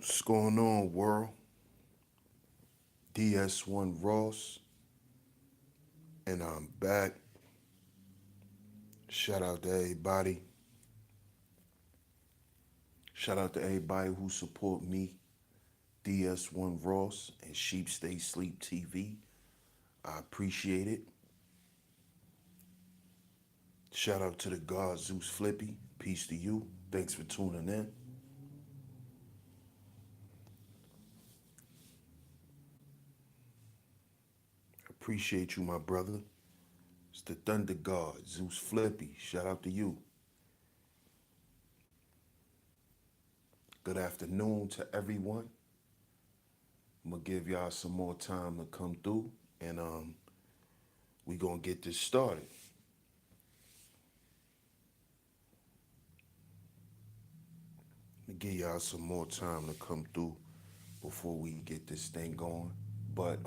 What's going on, world? DS1 Ross, and I'm back. Shout out to everybody. Shout out to everybody who support me, DS1 Ross, and Sheep Stay Sleep TV. I appreciate it. Shout out to the God Zeus Flippy. Peace to you. Thanks for tuning in. Appreciate you, my brother. It's the Thunder God, Zeus Flippy. Shout out to you. Good afternoon to everyone. I'm gonna give y'all some more time to come through, and we gonna get this started. Give y'all some more time to come through before we get this thing going. But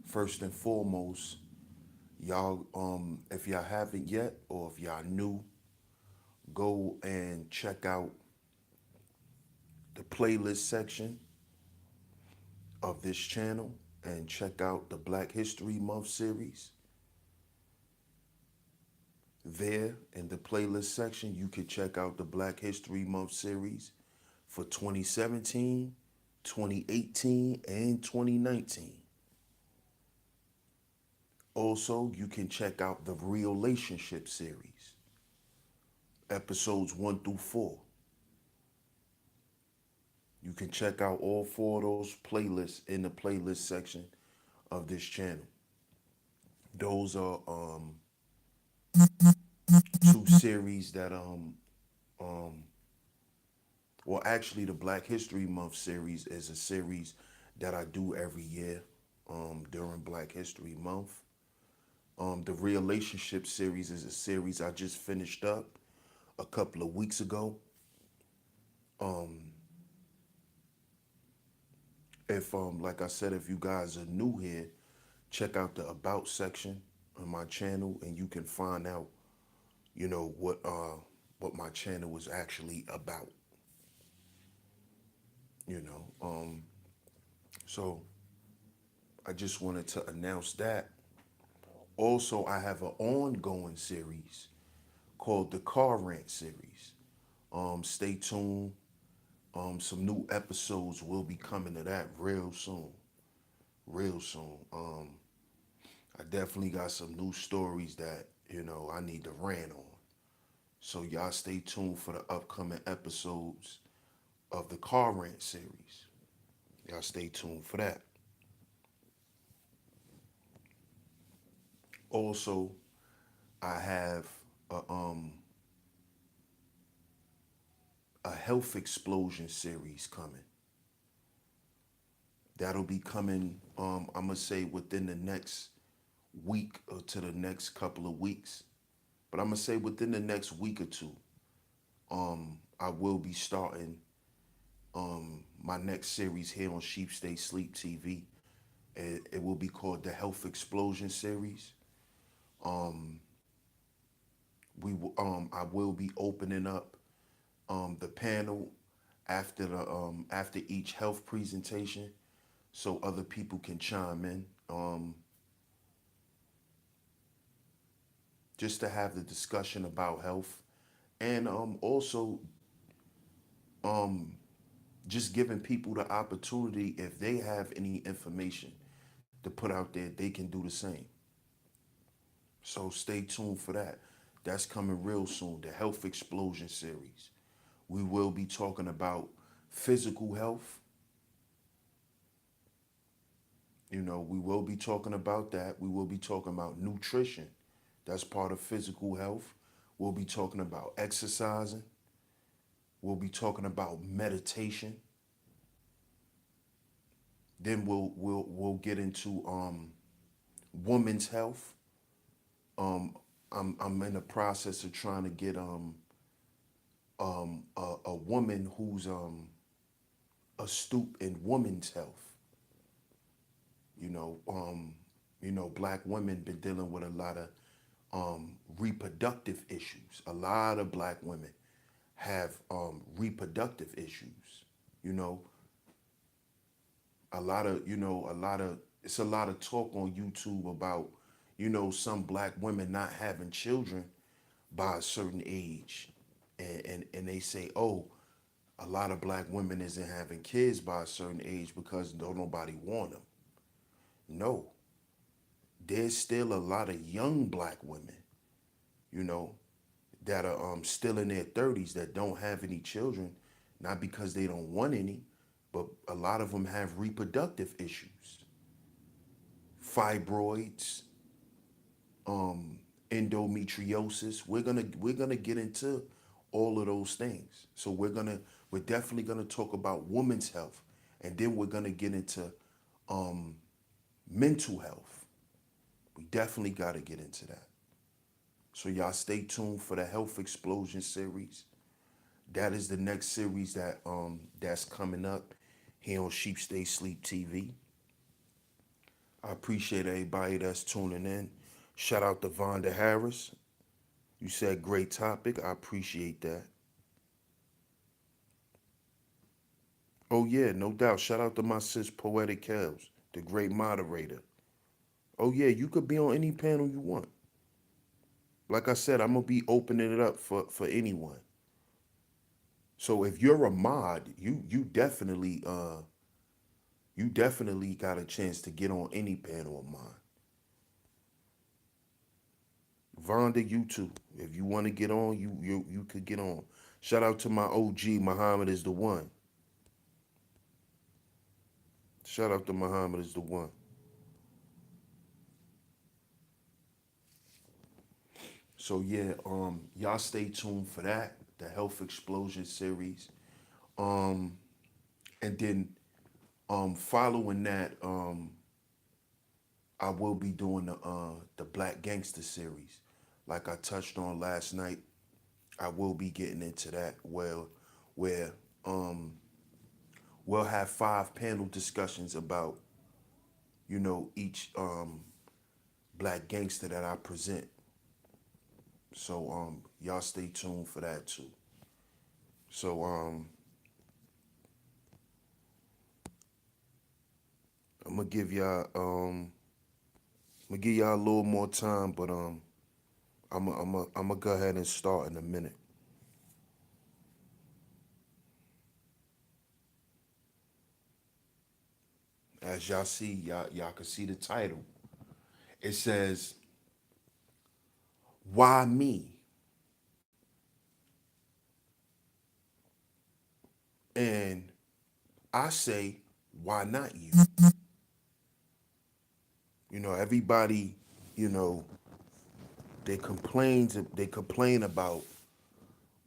first and foremost, y'all, if y'all haven't yet, or if y'all new, go and check out the playlist section of this channel and check out the Black History Month series. There in the playlist section, you can check out the Black History Month series for 2017, 2018, and 2019. Also, you can check out the Relationship series, episodes 1 through 4. You can check out all four of those playlists in the playlist section of this channel. Those are two series that um well, actually the Black History Month series is a series that I do every year during Black History Month. The Relationship series is a series I just finished up a couple of weeks ago. Um, if like I said, if you guys are new here, check out the About section on my channel, and you can find out, what my channel is actually about. You know, so I just wanted to announce that. Also, I have an ongoing series called the Car Rant series. Stay tuned. Some new episodes will be coming to that real soon. Real soon. I definitely got some new stories that, I need to rant on. So y'all stay tuned for the upcoming episodes of the Car Rant series. Y'all stay tuned for that. Also, I have a, um, a health explosion series coming. That'll be coming, I'm going to say within the next week or to the next couple of weeks. But I'm going to say within the next week or two, I will be starting my next series here on Sheep Stay Sleep TV. It will be called the Health Explosion series. Um, I will be opening up the panel after each health presentation, so other people can chime in, just to have the discussion about health, and also um, just giving people the opportunity, if they have any information to put out there, they can do the same. So stay tuned for that. That's coming real soon. The Health Explosion series. We will be talking about physical health. We will be talking about that. We will be talking about nutrition. That's part of physical health. We'll be talking about exercising. We'll be talking about meditation. Then we'll get into women's health. I'm in the process of trying to get a woman who's astute in women's health. You know, um, black women been dealing with a lot of reproductive issues. A lot of black women have reproductive issues. You know, it's a lot of talk on YouTube about, some black women not having children by a certain age. And they say, oh, a lot of black women isn't having kids by a certain age because don't nobody want them. No, there's still a lot of young black women, you know, that are still in their 30s that don't have any children, not because they don't want any, but a lot of them have reproductive issues, fibroids, endometriosis. We're gonna get into all of those things. So we're definitely gonna talk about women's health, and then we're gonna get into mental health. We definitely got to get into that. So y'all stay tuned for the Health Explosion series. That is the next series that's coming up here on Sheep Stay Sleep TV. I appreciate everybody that's tuning in. Shout out to Vonda Harris. You said great topic. I appreciate that. Oh yeah, no doubt. Shout out to my sis Poetic Kells, the great moderator. Oh yeah, you could be on any panel you want. Like I said, I'm gonna be opening it up for anyone. So if you're a mod, you definitely got a chance to get on any panel of mine. Vonda, you too. If you want to get on, you could get on. Shout out to my OG, Muhammad is the one. Shout out to Muhammad is the one. So yeah, y'all stay tuned for that, the Health Explosion series. Um, and then following that, I will be doing the Black Gangster series. Like I touched on last night, I will be getting into that where um we'll have 5 panel discussions about, each black gangster that I present. So y'all stay tuned for that too. So I'm gonna give y'all a little more time, but I'm gonna go ahead and start in a minute. As y'all see, y'all can see the title. It says, "Why me?" And I say, "Why not you?" Everybody, you know, they complain about,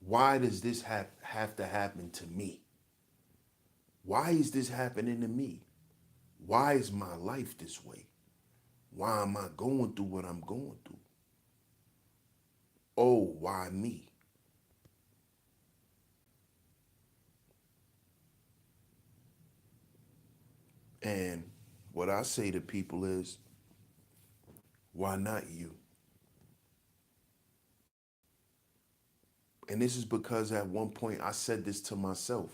why does this have to happen to me? Why is this happening to me? Why is my life this way? Why am I going through what I'm going through? Oh, why me? And what I say to people is, why not you? And this is because at one point I said this to myself.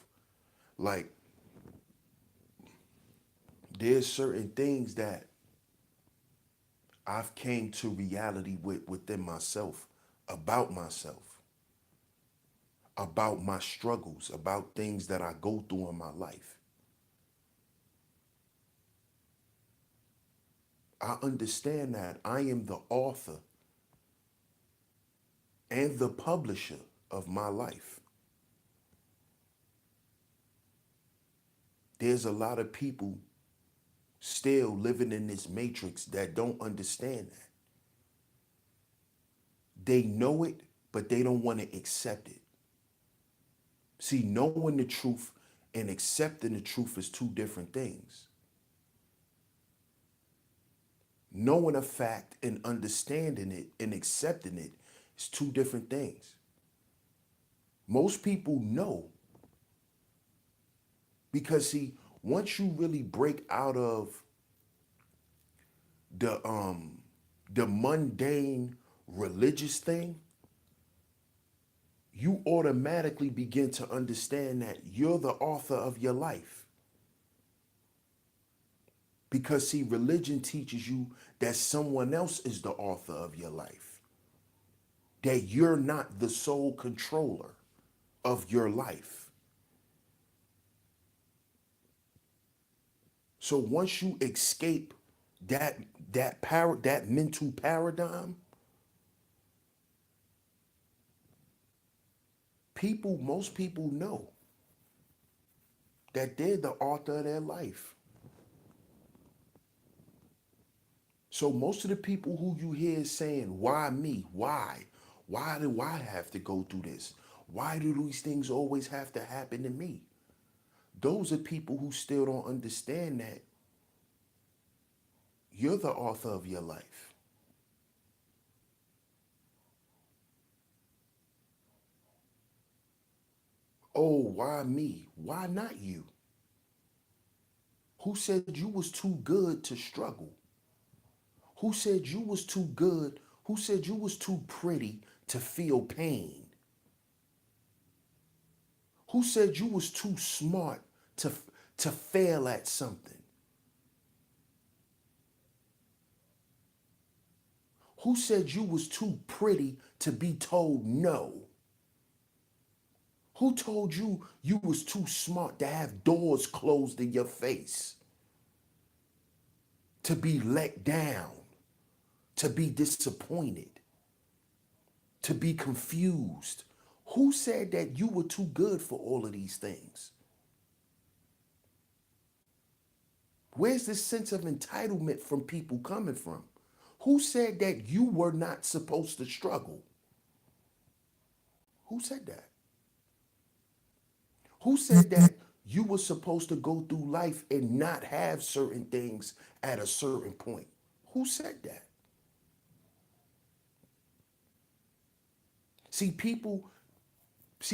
Like, there's certain things that I've came to reality within myself, about my struggles, about things that I go through in my life. I understand that I am the author and the publisher of my life. There's a lot of people still living in this matrix that don't understand that. They know it, but they don't want to accept it. See, knowing the truth and accepting the truth is two different things. Knowing a fact and understanding it and accepting it is two different things. Most people know because, see, once you really break out of the um, the mundane religious thing, you automatically begin to understand that you're the author of your life. Because, see, religion teaches you that someone else is the author of your life, that you're not the sole controller of your life. So once you escape that that mental paradigm, most people know that they're the author of their life. So most of the people who you hear saying, why me? Why? Why do I have to go through this? Why do these things always have to happen to me? Those are people who still don't understand that you're the author of your life. Oh, why me? Why not you? Who said you was too good to struggle? Who said you was too good? Who said you was too pretty to feel pain? Who said you was too smart to fail at something? Who said you was too pretty to be told no? Who told you you was too smart to have doors closed in your face? To be let down, to be disappointed, to be confused? Who said that you were too good for all of these things? Where's this sense of entitlement from people coming from? Who said that you were not supposed to struggle? Who said that? Who said that you were supposed to go through life and not have certain things at a certain point? Who said that? See,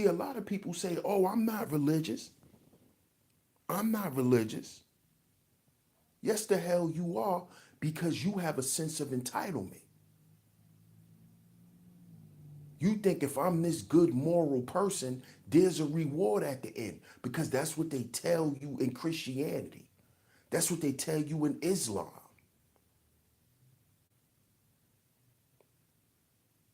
a lot of people say, oh, I'm not religious. I'm not religious. Yes, the hell you are, because you have a sense of entitlement. You think if I'm this good moral person, there's a reward at the end, because that's what they tell you in Christianity. That's what they tell you in Islam.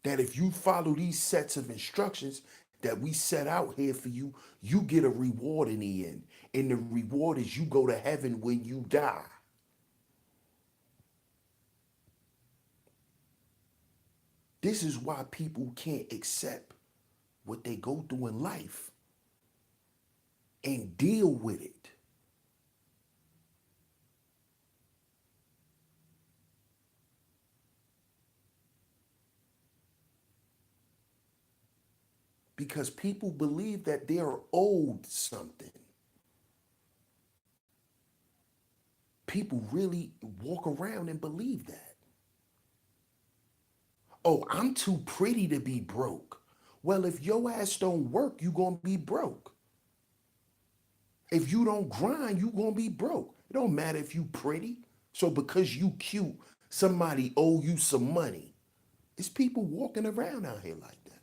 That if you follow these sets of instructions that we set out here for you, you get a reward in the end. And the reward is you go to heaven when you die. This is why people can't accept what they go through in life and deal with it. Because people believe that they're owed something. People really walk around and believe that. Oh, I'm too pretty to be broke. Well, if your ass don't work, you gonna be broke. If you don't grind, you gonna be broke. It don't matter if you pretty. So because you cute, somebody owe you some money. It's people walking around out here like that.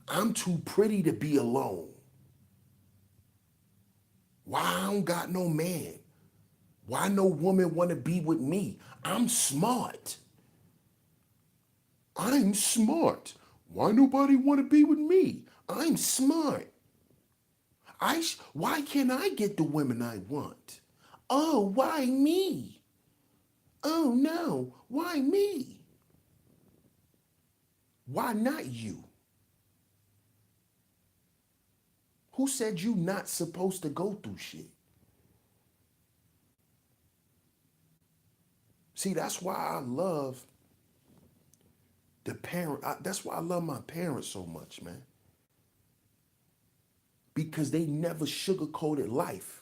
I'm too pretty to be alone. Why I don't got no man? Why no woman want to be with me? I'm smart. I'm smart. Why nobody want to be with me? I'm smart. Why can't I get the women I want? Oh, why me? Oh no, why me? Why not you? Who said you not supposed to go through shit? See, that's why I love that's why I love my parents so much, man. Because they never sugarcoated life.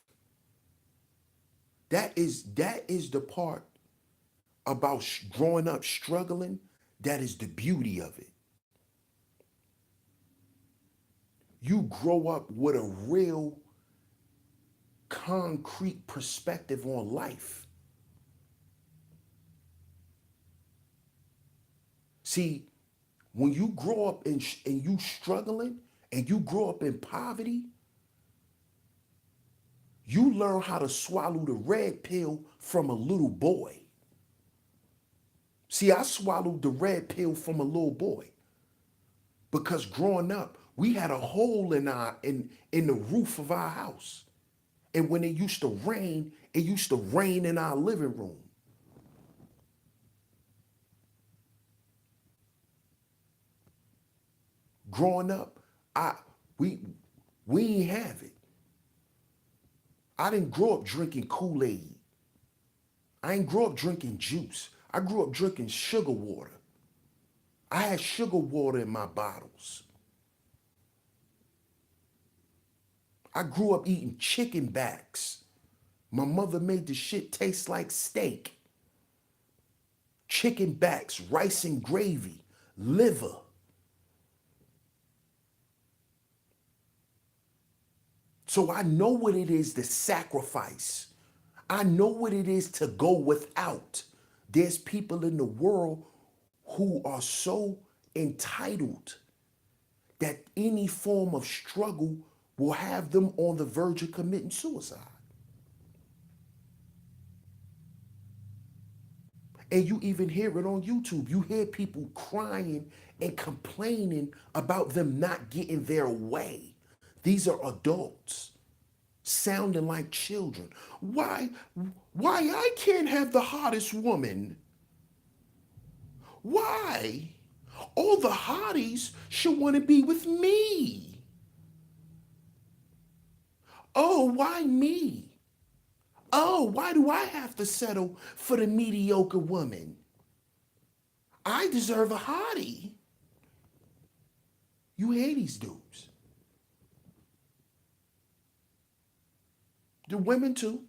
That is the part about growing up struggling. That is the beauty of it. You grow up with a real concrete perspective on life. See, when you grow up and you struggling and you grow up in poverty, you learn how to swallow the red pill from a little boy. See, I swallowed the red pill from a little boy because growing up, we had a hole in the roof of our house. And when it used to rain in our living room. Growing up, I we we ain't have it. I didn't grow up drinking Kool-Aid. I ain't grow up drinking juice. I grew up drinking sugar water. I had sugar water in my bottles. I grew up eating chicken backs. My mother made the shit taste like steak. Chicken backs, rice and gravy, liver. So I know what it is to sacrifice. I know what it is to go without. There's people in the world who are so entitled that any form of struggle will have them on the verge of committing suicide. And you even hear it on YouTube. You hear people crying and complaining about them not getting their way. These are adults sounding like children. Why I can't have the hottest woman? Why? All the hotties should want to be with me. Oh, why me? Oh, why do I have to settle for the mediocre woman? I deserve a hottie. You hear these dudes. The women too.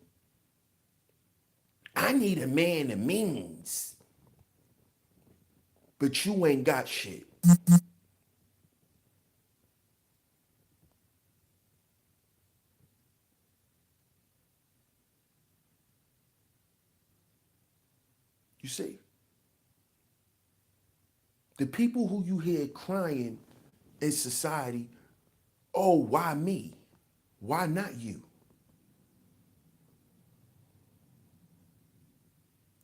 I need a man that means. But you ain't got shit. You see? The people who you hear crying in society, oh, why me? Why not you?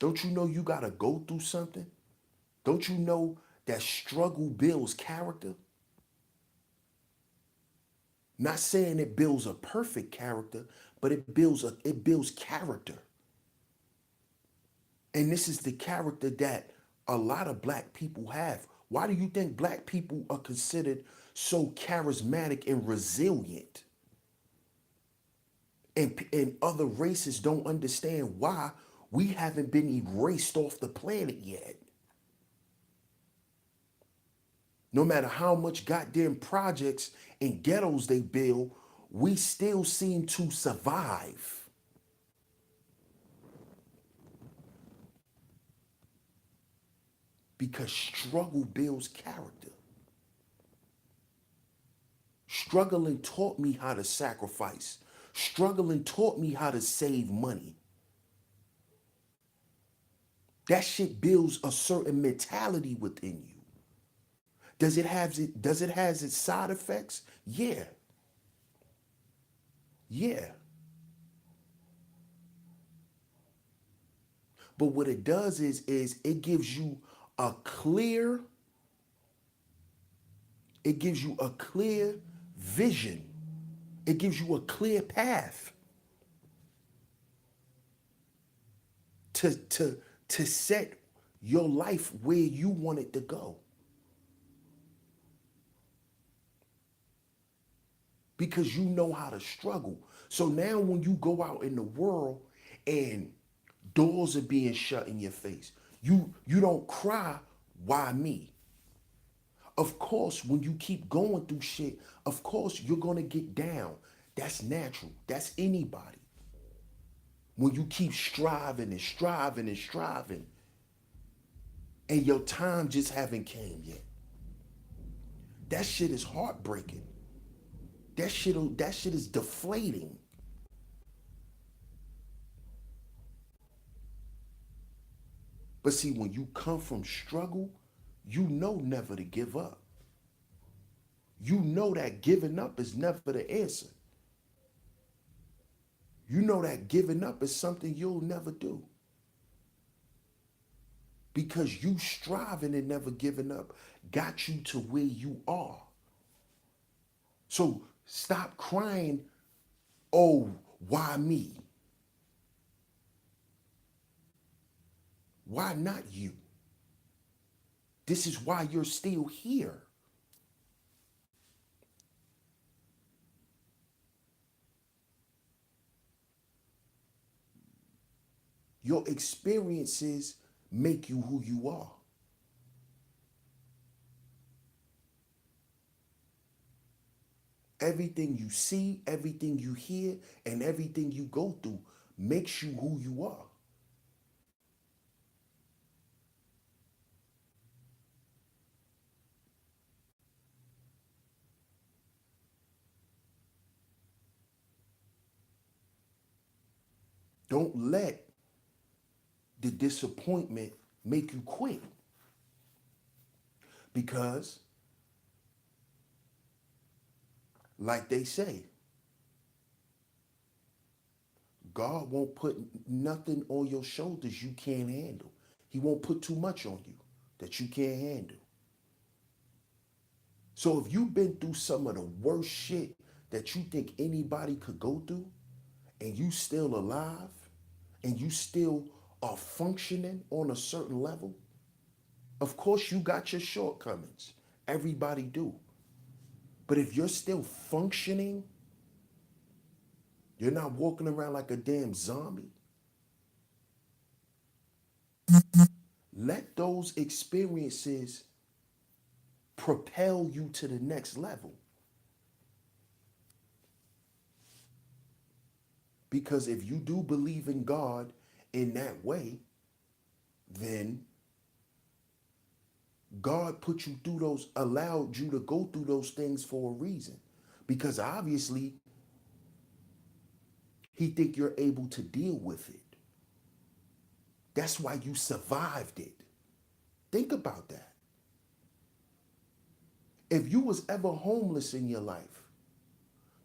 Don't you know you gotta go through something? Don't you know that struggle builds character? Not saying it builds a perfect character, but it builds character. And this is the character that a lot of black people have. Why do you think black people are considered so charismatic and resilient? And other races don't understand why we haven't been erased off the planet yet. No matter how much goddamn projects and ghettos they build, we still seem to survive. Because struggle builds character. Struggling taught me how to sacrifice. Struggling taught me how to save money. That shit builds a certain mentality within you. Does it has its side effects? Yeah. Yeah. But what it does is a clear, it gives you a clear vision. It gives you a clear path to set your life where you want it to go. Because you know how to struggle. So now when you go out in the world and doors are being shut in your face, you don't cry, why me? Of course, when you keep going through shit, of course you're gonna get down. That's natural. That's anybody. When you keep striving and striving and striving, and your time just haven't came yet. That shit is heartbreaking. That shit is deflating. But see, when you come from struggle, you know never to give up. You know that giving up is never the answer. You know that giving up is something you'll never do. Because you striving and never giving up got you to where you are. So stop crying, oh, why me? Why not you? This is why you're still here. Your experiences make you who you are. Everything you see, everything you hear, and everything you go through makes you who you are. Don't let the disappointment make you quit because, like they say, God won't put nothing on your shoulders you can't handle. He won't put too much on you that you can't handle. So if you've been through some of the worst shit that you think anybody could go through, and you still alive, and you still are functioning on a certain level, of course you got your shortcomings. Everybody do. But if you're still functioning, you're not walking around like a damn zombie. Let those experiences propel you to the next level. Because if you do believe in God in that way, then God put you through those, allowed you to go through those things for a reason. Because obviously, he think you're able to deal with it. That's why you survived it. Think about that. If you was ever homeless in your life,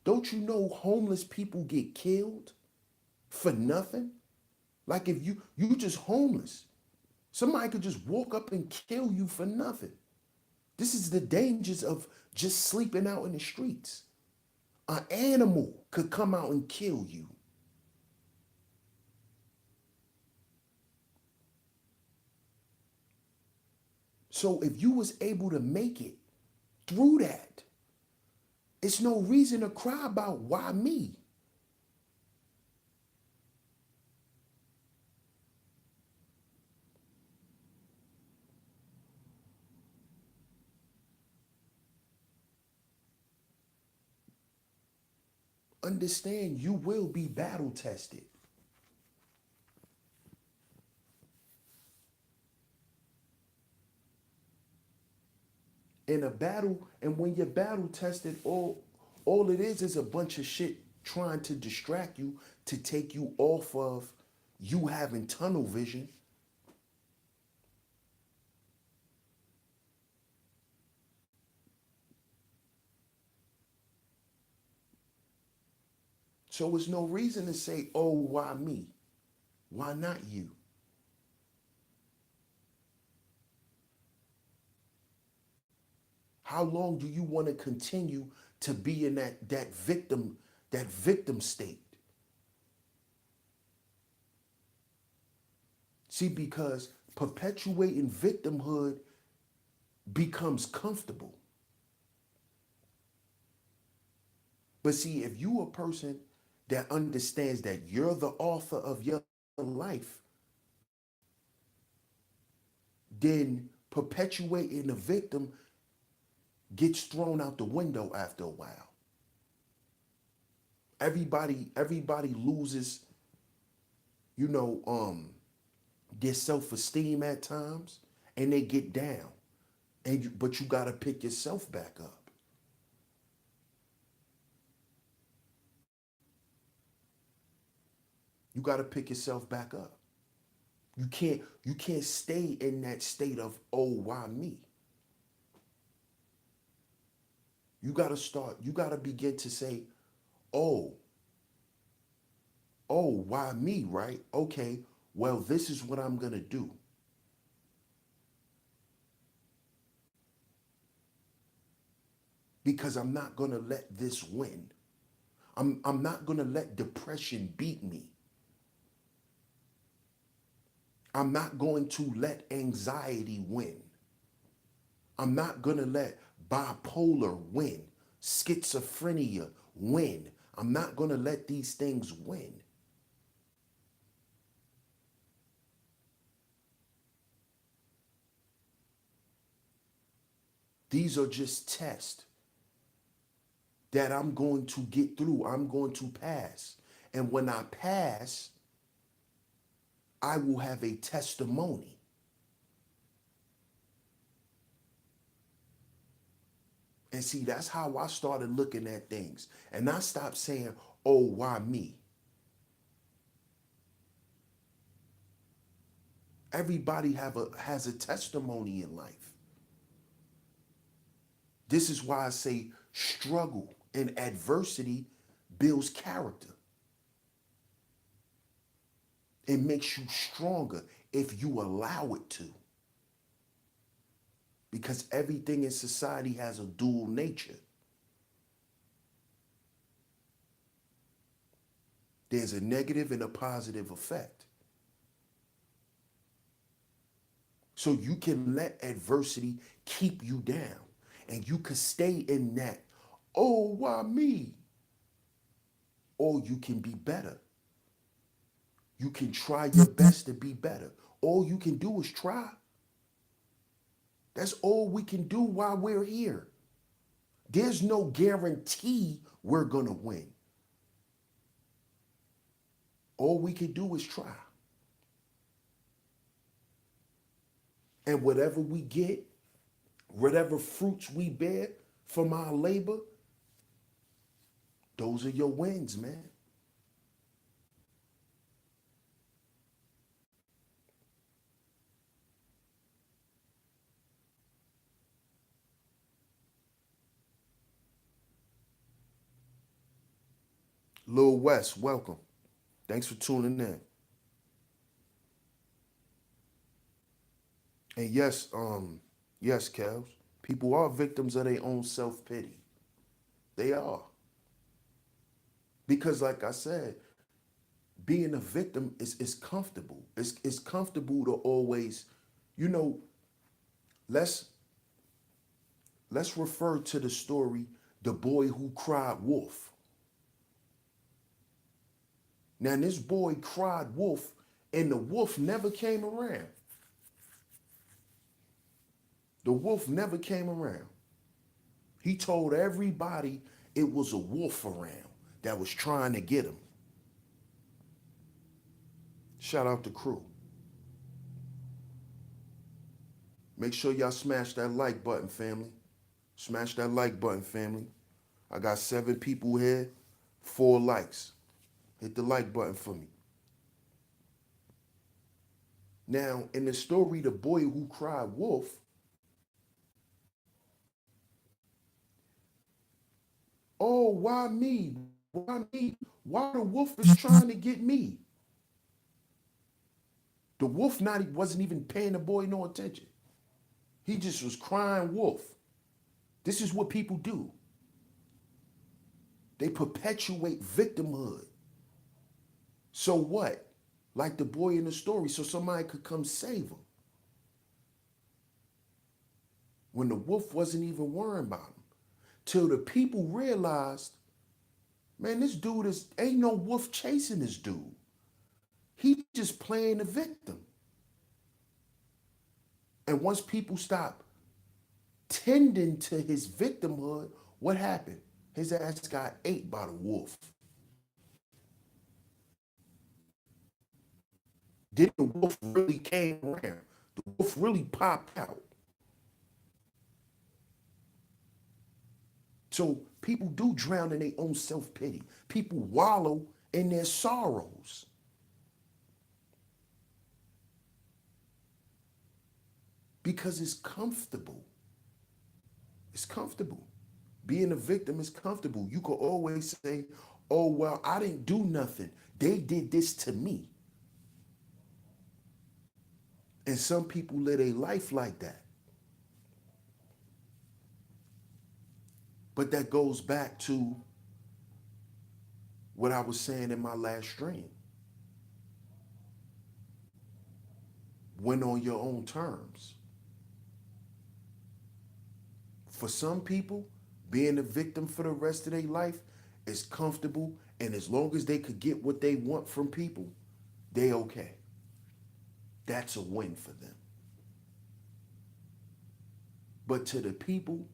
don't you know homeless people get killed for nothing? Like if you just homeless, somebody could just walk up and kill you for nothing. This is the dangers of just sleeping out in the streets. An animal could come out and kill you. So if you was able to make it through that, it's no reason to cry about why me. Understand you will be battle tested. In a battle, and when you're battle tested, all it is a bunch of shit trying to distract you to take you off of you having tunnel vision. So it's no reason to say, oh, why me? Why not you? How long do you want to continue to be in that victim state? See, because perpetuating victimhood becomes comfortable. But see, if you a person that understands that you're the author of your life, then perpetuating the victim gets thrown out the window after a while. Everybody loses, you know, their self-esteem at times, and they get down. But you gotta pick yourself back up. You gotta pick yourself back up. You can't stay in that state of, oh, why me? You gotta begin to say, oh, oh, why me, right? Okay, well, this is what I'm gonna do. Because I'm not gonna let this win. I'm not gonna let depression beat me. I'm not going to let anxiety win. I'm not gonna let bipolar win, schizophrenia win. I'm not gonna let these things win. These are just tests that I'm going to get through. I'm going to pass. And when I pass, I will have a testimony. And see, that's how I started looking at things. And I stopped saying, oh, why me? Everybody has a testimony in life. This is why I say struggle and adversity builds character. It makes you stronger if you allow it to. Because everything in society has a dual nature. There's a negative and a positive effect. So you can let adversity keep you down. And you can stay in that, oh, why me? Or you can be better. You can try your best to be better. All you can do is try. That's all we can do while we're here. There's no guarantee we're going to win. All we can do is try. And whatever we get, whatever fruits we bear from our labor, those are your wins, man. Lil West, welcome. Thanks for tuning in. And yes, yes, Kels, people are victims of their own self-pity. They are. Because like I said, being a victim is comfortable. It's comfortable to always, you know, let's let's refer to the story, The Boy Who Cried Wolf. Now this boy cried wolf, and the wolf never came around. The wolf never came around. He told everybody it was a wolf around that was trying to get him. Shout out to crew. Make sure y'all smash that like button, family. Smash that like button, family. I got 7 people here, 4 likes. Hit the like button for me. Now, in the story, The Boy Who Cried Wolf, oh, why me? Why me? Why the wolf is trying to get me? The wolf wasn't even paying the boy no attention. He just was crying wolf. This is what people do. They perpetuate victimhood. So what? Like the boy in the story, so somebody could come save him. When the wolf wasn't even worrying about him. Till the people realized, man, this dude ain't no wolf chasing this dude. He just playing the victim. And once people stop tending to his victimhood, what happened? His ass got ate by the wolf. Then the wolf really came around. The wolf really popped out. So people do drown in their own self-pity. People wallow in their sorrows. because it's comfortable. It's comfortable. Being a victim is comfortable. You could always say, oh, well, I didn't do nothing. They did this to me. And some people live a life like that. But that goes back to what I was saying in my last stream. Win on your own terms. For some people, being a victim for the rest of their life is comfortable, and as long as they could get what they want from people, they okay. That's a win for them. But to the people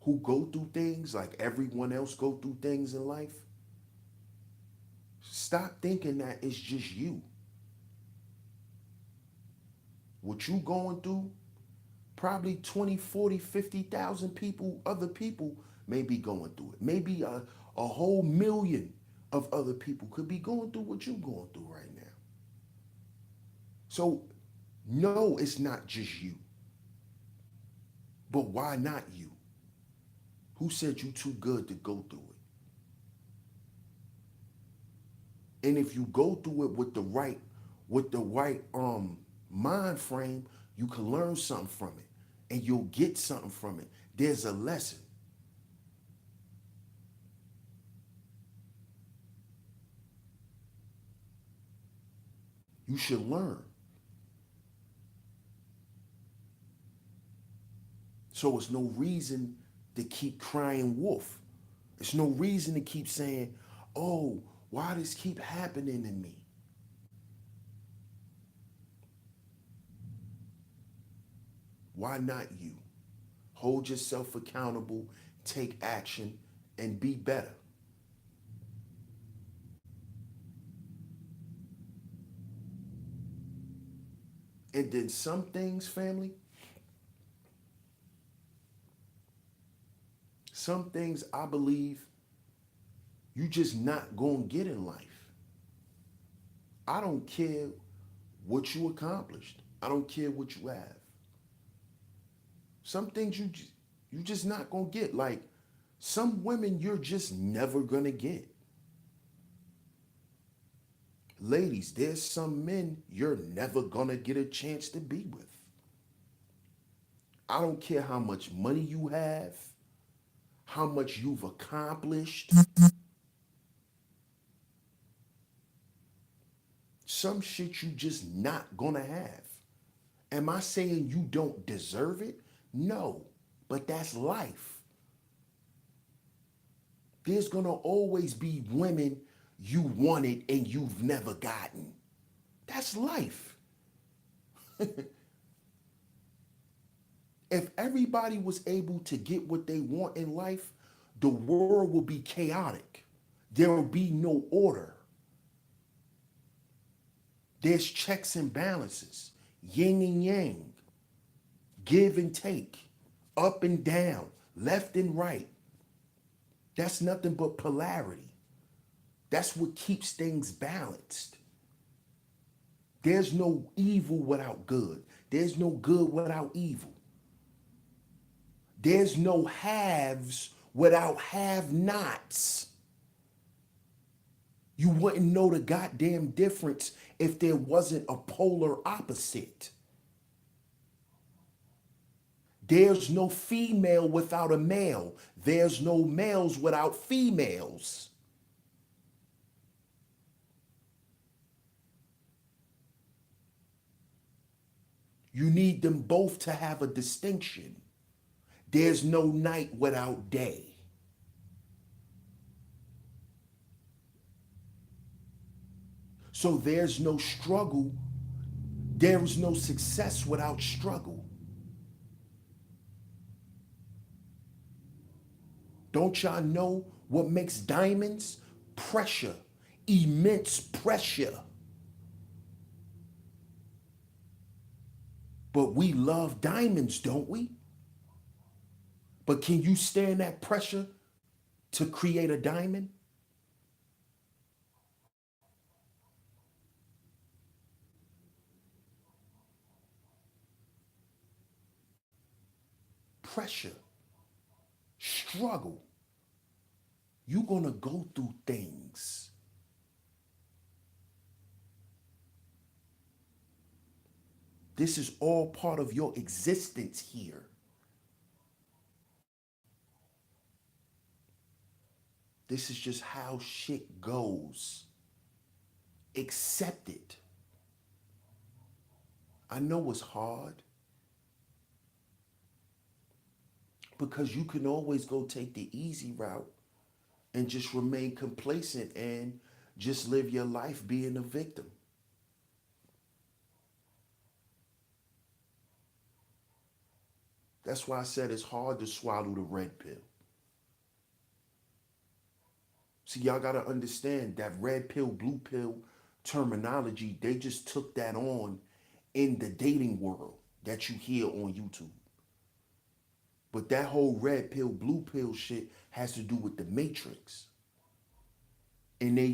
who go through things like everyone else go through things in life, stop thinking that it's just you. What you going through, probably 20, 40, 50,000 people, other people may be going through it. Maybe a whole million of other people could be going through what you're going through right now. So, no, it's not just you. But why not you? Who said you too good to go through it? And if you go through it with the right mind frame, you can learn something from it, and you'll get something from it. There's a lesson. You should learn. So it's no reason to keep crying wolf. It's no reason to keep saying, oh, why does this keep happening to me? Why not you? Hold yourself accountable, take action, and be better. And then some things, family, some things I believe you just not gonna get in life. I don't care what you accomplished. I don't care what you have. Some things you just not gonna get. Like some women you're just never gonna get. Ladies, there's some men you're never gonna get a chance to be with. I don't care how much money you have, how much you've accomplished. Some shit you just not gonna have. Am I saying you don't deserve it? No, but that's life. There's gonna always be women you wanted and you've never gotten. That's life. If everybody was able to get what they want in life, the world will be chaotic. There will be no order. There's checks and balances, yin and yang, give and take, up and down, left and right. That's nothing but polarity. That's what keeps things balanced. There's no evil without good. There's no good without evil. There's no haves without have-nots. You wouldn't know the goddamn difference if there wasn't a polar opposite. There's no female without a male. There's no males without females. You need them both to have a distinction. There's no night without day. So there's no struggle. There is no success without struggle. Don't y'all know what makes diamonds? Pressure, immense pressure. But we love diamonds, don't we? But can you stand that pressure to create a diamond? pressure, struggle. You're going to go through things. This is all part of your existence here. This is just how shit goes. Accept it. I know it's hard because you can always go take the easy route and just remain complacent and just live your life being a victim. That's why I said it's hard to swallow the red pill. See, y'all got to understand that red pill, blue pill terminology, they just took that on in the dating world that you hear on YouTube. But that whole red pill, blue pill shit has to do with the matrix. And they're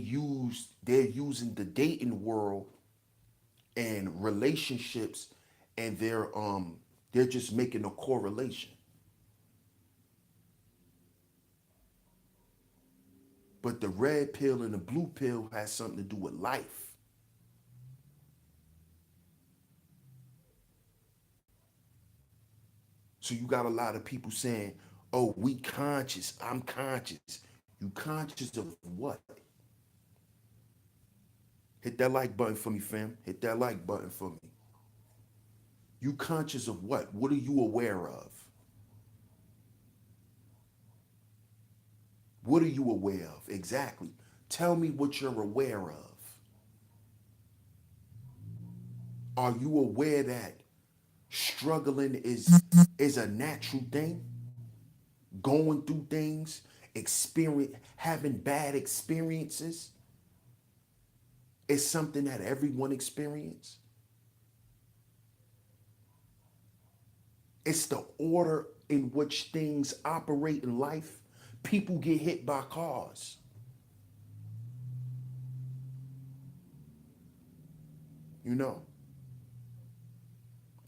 using the dating world and relationships, and they're just making a correlation. But the red pill and the blue pill has something to do with life. So you got a lot of people saying, oh, we conscious, I'm conscious. You conscious of what? Hit that like button for me, fam. Hit that like button for me. You conscious of what? What are you aware of? What are you aware of? Exactly. Tell me what you're aware of. Are you aware that struggling is a natural thing? Going through things, experience having bad experiences is something that everyone experiences. It's the order in which things operate in life. People get hit by cars. You know,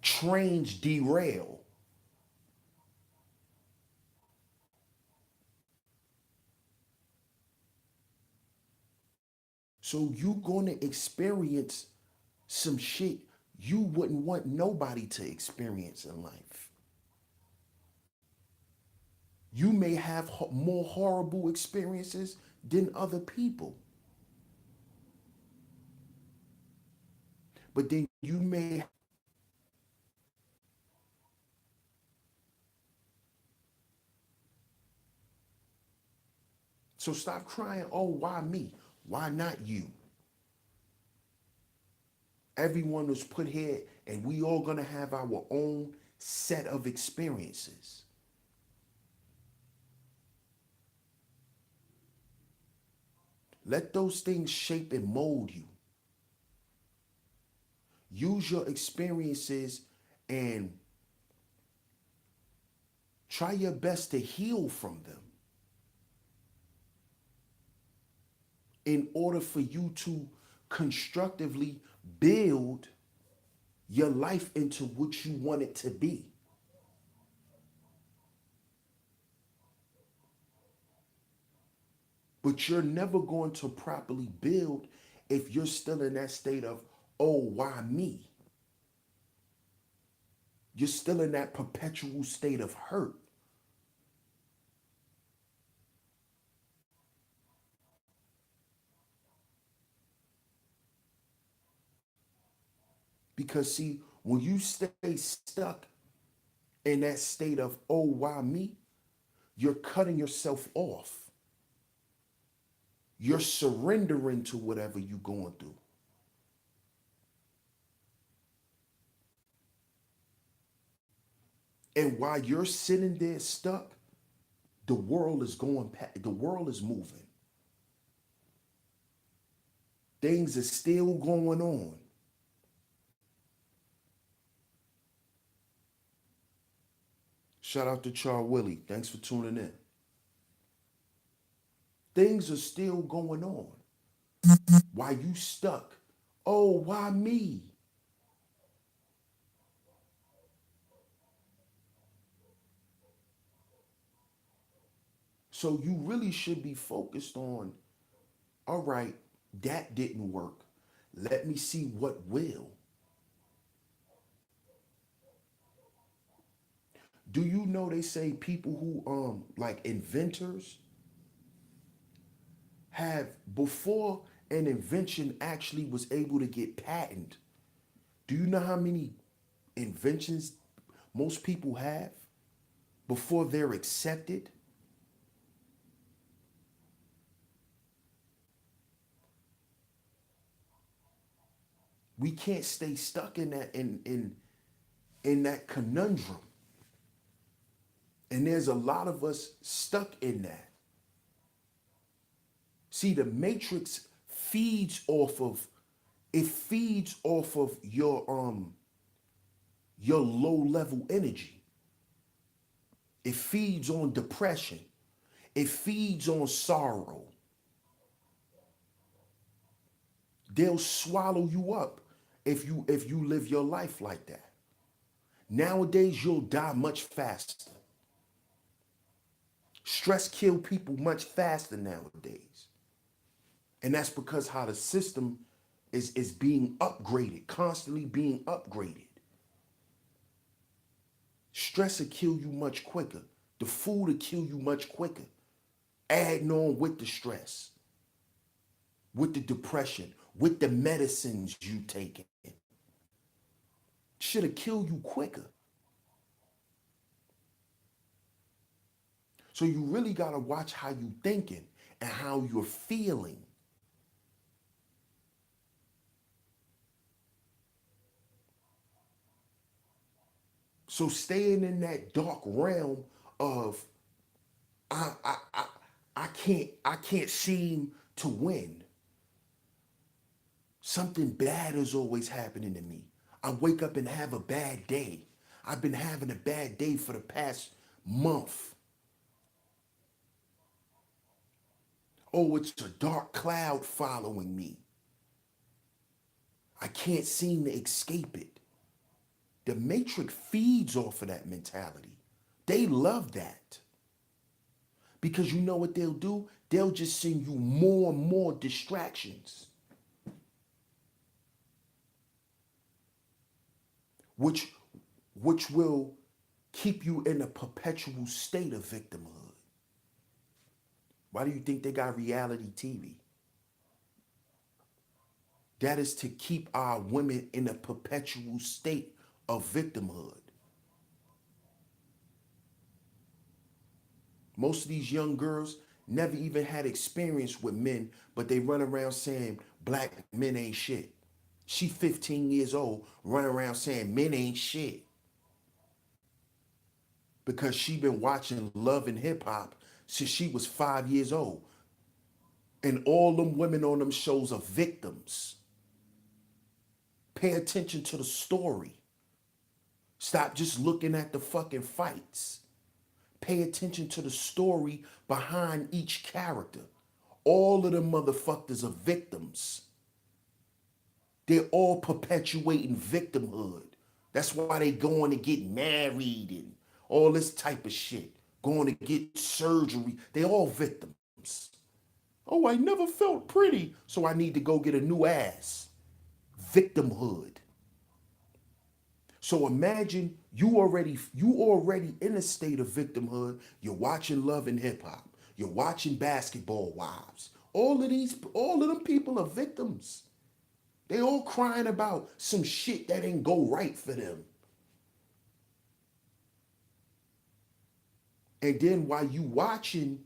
trains derail. So you're going to experience some shit you wouldn't want nobody to experience in life. You may have more horrible experiences than other people. But then you may. So stop crying, oh, why me? Why not you? Everyone was put here and we all gonna have our own set of experiences. Let those things shape and mold you. Use your experiences and try your best to heal from them in order for you to constructively build your life into what you want it to be. But you're never going to properly build if you're still in that state of, oh, why me? You're still in that perpetual state of hurt. Because, see, when you stay stuck in that state of, oh, why me? You're cutting yourself off. You're surrendering to whatever you're going through. And while you're sitting there stuck, the world is the world is moving. Things are still going on. Shout out to Char Willie. Thanks for tuning in. Things are still going on. Why you stuck? Oh, why me? So you really should be focused on, all right, that didn't work. Let me see what will. Do you know they say people who like inventors have, before an invention actually was able to get patented, do you know how many inventions most people have before they're accepted? We can't stay stuck in that in that conundrum. And there's a lot of us stuck in that. See, the matrix feeds off of your low level energy. It feeds on depression. It feeds on sorrow. They'll swallow you up if you live your life like that. Nowadays you'll die much faster. Stress kill people much faster nowadays. And that's because how the system is being upgraded, constantly being upgraded. Stress will kill you much quicker. The food will kill you much quicker. Adding on with the stress, with the depression, with the medicines you taking. Should have killed you quicker. So you really gotta watch how you thinking and how you're feeling. So staying in that dark realm of I I I, I can't seem to win. Something bad is always happening to me. I wake up and have a bad day. I've been having a bad day for the past month. Oh, it's a dark cloud following me. I can't seem to escape it. The Matrix feeds off of that mentality. They love that. Because you know what they'll do? They'll just send you more and more distractions, which which will keep you in a perpetual state of victimhood. Why do you think they got reality TV? That is to keep our women in a perpetual state of victimhood. Most of these young girls never even had experience with men, but they run around saying black men ain't shit. She 15 years old, running around saying men ain't shit because she been watching Love and Hip Hop since she was 5 years old. And all them women on them shows are victims. Pay attention to the story. Stop just looking at the fucking fights. Pay attention to the story behind each character. All of them motherfuckers are victims. They're all perpetuating victimhood. That's why they going to get married and all this type of shit. Going to get surgery. They all victims. Oh, I never felt pretty, so I need to go get a new ass. Victimhood. So imagine you already in a state of victimhood. You're watching Love and Hip Hop. You're watching Basketball Wives. All of them people are victims. They all crying about some shit that ain't go right for them. And then while you watching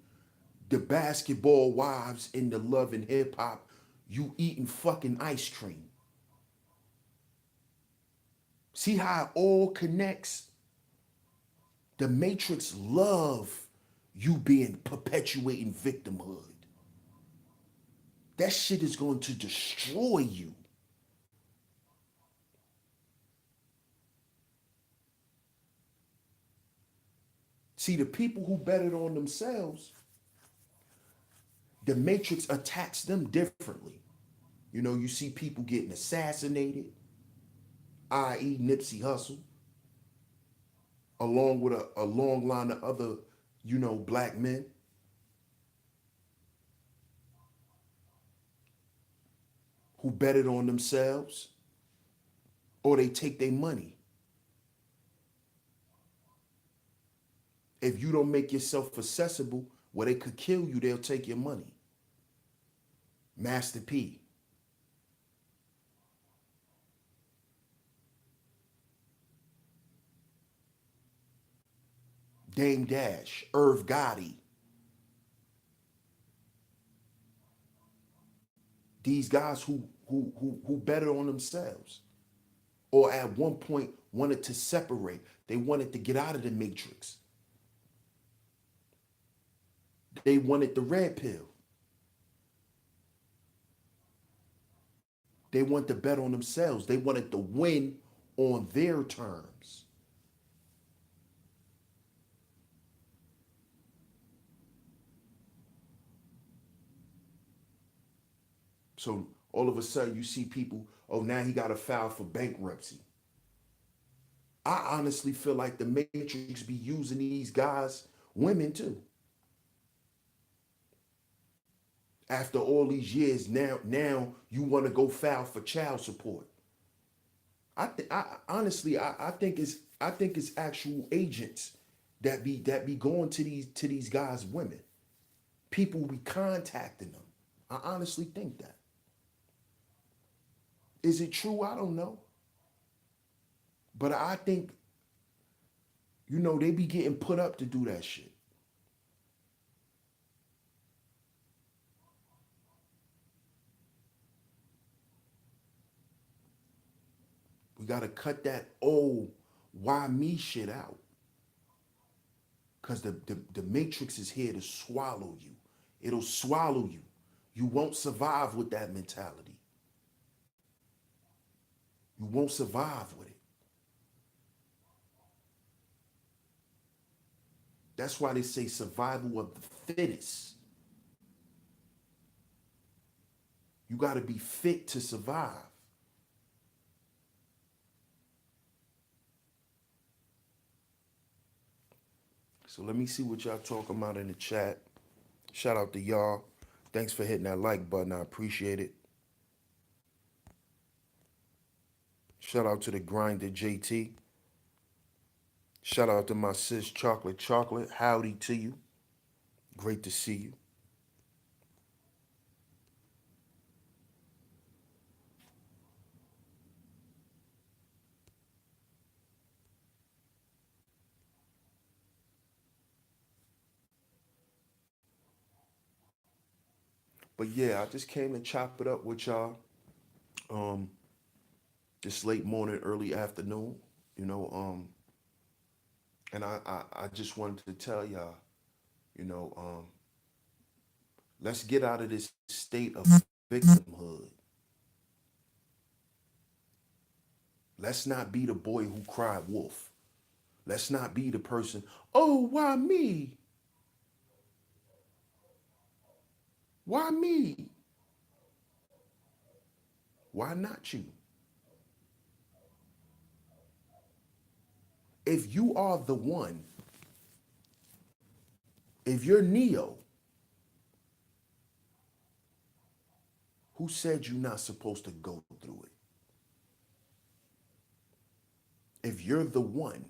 the Basketball Wives in the Love and Hip Hop, you eating fucking ice cream. See how it all connects? The Matrix love you being perpetuating victimhood. That shit is going to destroy you. See, the people who betted on themselves, the Matrix attacks them differently. You know, you see people getting assassinated, i.e., Nipsey Hussle, along with a long line of other, black men. who bet it on themselves or they take their money. If you don't make yourself accessible where they could kill you, they'll take your money. Master P. Dame Dash, Irv Gotti. These guys who betted on themselves or at one point wanted to separate. They wanted to get out of the matrix. They wanted the red pill. They wanted to bet on themselves. They wanted to win on their terms. So all of a sudden you see people, oh, now he got to file for bankruptcy. I honestly feel like the Matrix be using these guys, women too. After all these years, now you want to go file for child support. I think it's actual agents that be going to these guys, women. People be contacting them. I honestly think that. Is it true? I don't know. But I think, they be getting put up to do that shit. We got to cut that old why me shit out. Because the Matrix is here to swallow you. It'll swallow you. You won't survive with that mentality. You won't survive with it. That's why they say survival of the fittest. You got to be fit to survive. So let me see what y'all talking about in the chat. Shout out to y'all. Thanks for hitting that like button. I appreciate it. Shout out to the grinder JT. Shout out to my sis Chocolate Chocolate. Howdy to you. Great to see you. But yeah, I just came to chop it up with y'all. Um, this late morning, early afternoon, you know. And I just wanted to tell y'all, you know, let's get out of this state of victimhood. Let's not be the boy who cried wolf. Let's not be the person, oh, why me? Why me? Why not you? If you are the one, if you're Neo, who said you're not supposed to go through it? If you're the one,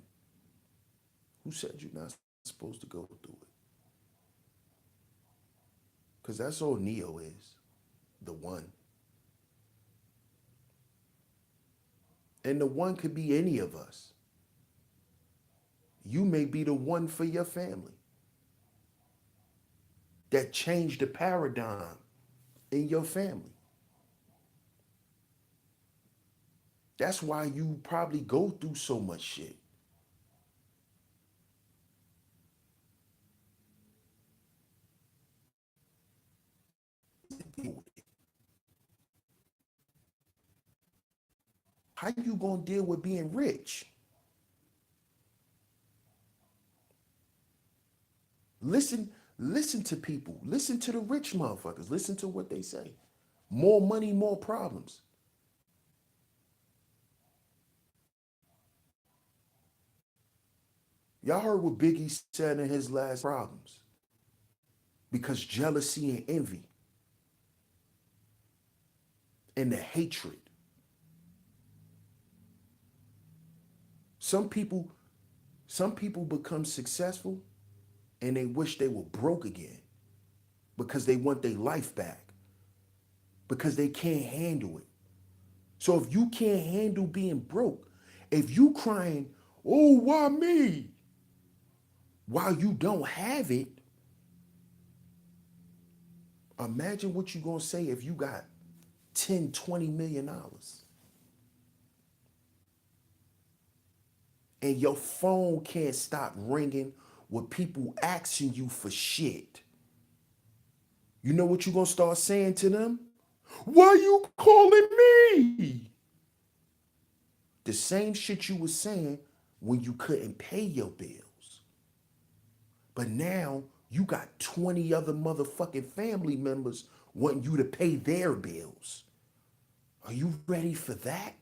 who said you're not supposed to go through it? Because that's all Neo is, the one. And the one could be any of us. You may be the one for your family that changed the paradigm in your family. That's why you probably go through so much shit. How you gonna deal with being rich? Listen to people. Listen to the rich motherfuckers. Listen to what they say. More money, more problems. Y'all heard what Biggie said in his last problems. Because jealousy and envy. and the hatred. Some people, some people become successful and they wish they were broke again because they want their life back, because they can't handle it. So if you can't handle being broke, if you crying, oh, why me? While you don't have it, imagine what you're gonna say if you got 10, 20 million dollars and your phone can't stop ringing with people asking you for shit. You know what you're gonna start saying to them? Why you calling me? The same shit you was saying when you couldn't pay your bills. But now you got 20 other motherfucking family members wanting you to pay their bills. Are you ready for that?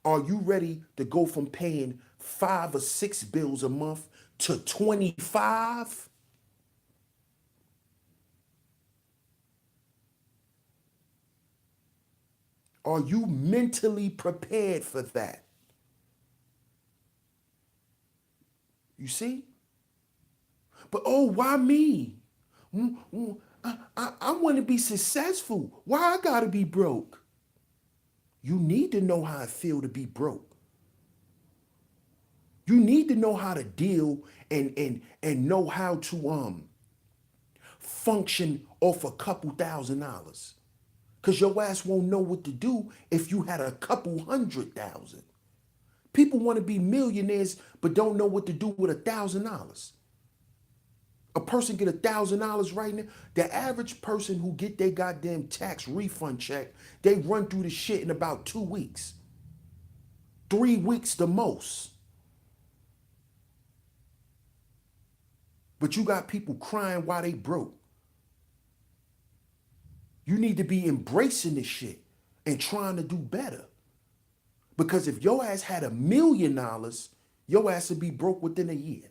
Are you ready to go from paying 5 or 6 bills a month to 25? Are you mentally prepared for that? You see? But oh, why me? I want to be successful. Why I gotta be broke? You need to know how it feel to be broke. You need to know how to deal and know how to function off a couple $1,000. Cause your ass won't know what to do if you had a couple 100,000. People want to be millionaires but don't know what to do with $1,000. A person get $1,000 right now. The average person who get their goddamn tax refund check, they run through the shit in about 2 weeks, 3 weeks the most. But you got people crying while they broke. You need to be embracing this shit and trying to do better. Because if your ass had $1 million, your ass would be broke within a year.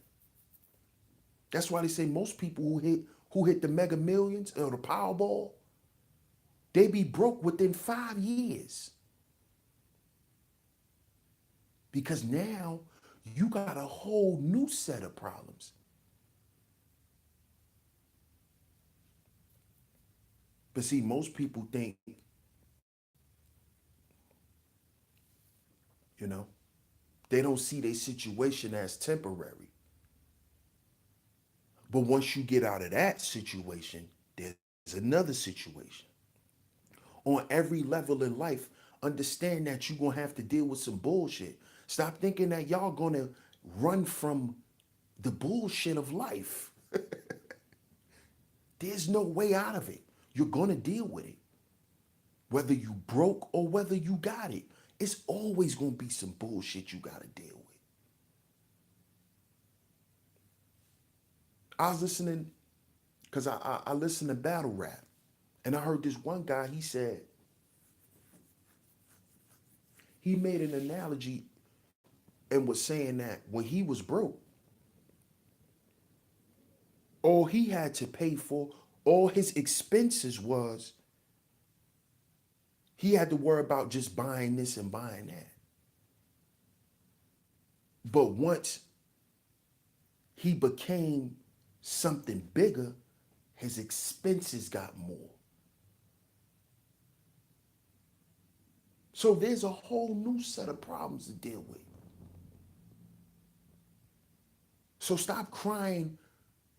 That's why they say most people who hit the Mega Millions or the Powerball, they be broke within 5 years. Because now you got a whole new set of problems. But see, most people think, you know, they don't see their situation as temporary. But once you get out of that situation, there's another situation. On every level in life, understand that you're going to have to deal with some bullshit. Stop thinking that y'all going to run from the bullshit of life. There's no way out of it. You're going to deal with it. Whether you broke or whether you got it, it's always going to be some bullshit you got to deal with. I was listening, because I listen to battle rap. And I heard this one guy, he said, he made an analogy and was saying that when he was broke, all he had to pay for, all his expenses was, he had to worry about just buying this and buying that. But once he became something bigger, his expenses got more. So there's a whole new set of problems to deal with. So stop crying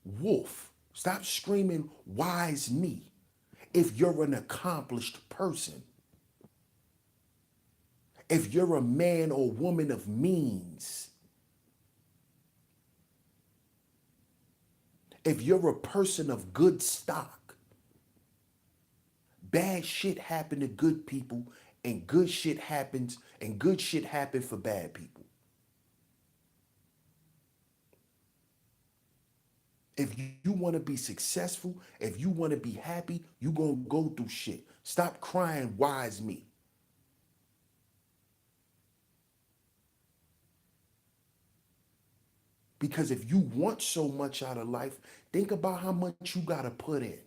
wolf. Stop screaming, why is me? If you're an accomplished person, if you're a man or woman of means, if you're a person of good stock, bad shit happen to good people and good shit happens and good shit happen for bad people. If you want to be successful, if you want to be happy, you going to go through shit. Stop crying, why is me? Because if you want so much out of life, think about how much you got to put in.